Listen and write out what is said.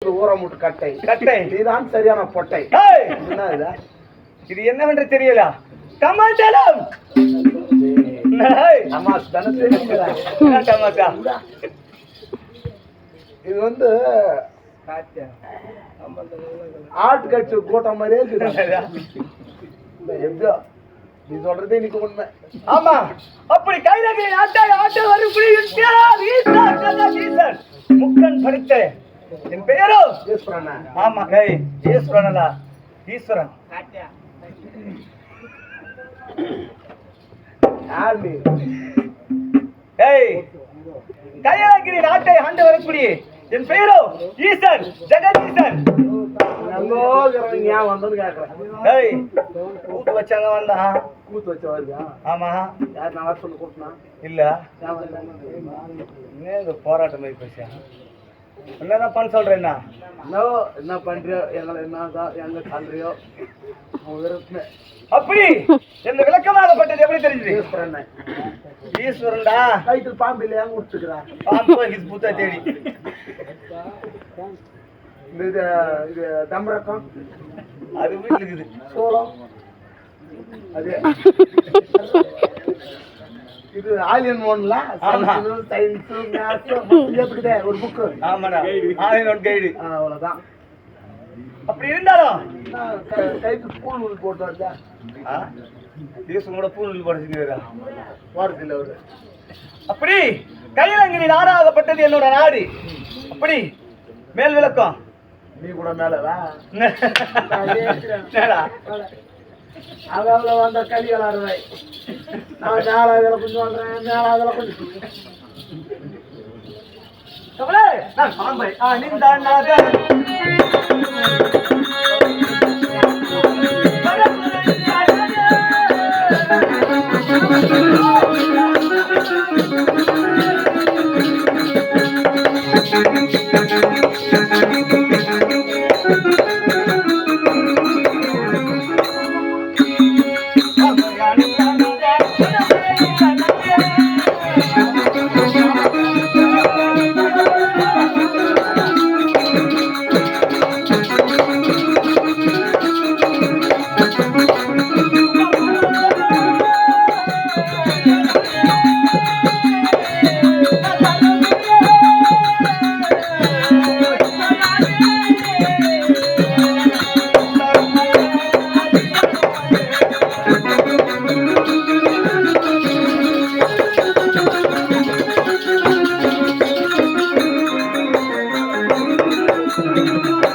ஊரமுட்டு கட்டை கட்டை இதுதான் சரியான பொட்டை. என்ன இது என்னவென்று தெரியல. கமாண்டலம் தமாஸ் தானே தெரியுங்களா? தமாசா இது வந்து ஆட்டு கட்சி கூட்டம் மாதிரியே எப்படியோ நீ சொல்றதே இன்னைக்கு உண்மை. ஆமா, அப்படி கைரகை ஆட்ட வரும் முக்கன் படித்த என் பெயரோ ஈஸ்வரன். ஆமா, ஈஸ்வரனலா ஈஸ்வரன். யார் நீ? கையகிரி நாட்டை ஆண்டு வரக்கூடிய என் பெயரோ ஈசன் ஜெகதீசன். ஏன் வந்தோன்னு கேக்குறேன். கூட்டு வச்சாங்க வந்தான். கூத்து வச்ச வருதா? ஆமா. யார் நான் வர சொல்லு கூட்டினா? இல்ல இந்த போராட்டம் மாதிரி பேசியா என்னதான் பண்ண சொல்றேன்னா என்ன பண்றியோ எங்களை என்னதான் எங்க காண்றியோ அப்படி என்ன விளக்கமாகப்பட்டது எப்படி தெரிஞ்சது? ஈஸ்வரன். ஈஸ்வரன்டா கைத்தில் பாம்பு இல்லையா விட்டுக்கிறான். பாம்பு புத்தா தேடி இது இது தம்பரக்கம் அது வீட்டுல இருக்குது. சோளம் அது இது ஆலியன் மோன்ல சயின்ஸ் மேத்ஸ் ஒரு புக்கு. ஆமாடா, ஆலியன் கைடு. அவ்வளவுதான். அப்படி இருந்தாலும் கைக்கு பூல் நூல் போட்டு வருதா? ஈஸ்வரனோட பூல் நூல் போடுறதுக்கு போறதில்லை அவரு. அப்படி கையிலங்கிரி நாடாகப்பட்டது என்னோட நாடு. அப்படி மேல் விளக்கம் நீ கூட மேலவா? அவ்வளோ வந்த களி விளாடுவேன். நான் மேலாக கொஞ்சம் சொல்றேன், மேலாக கொஞ்சம் பாம்பை அணிந்தானாக Thank you.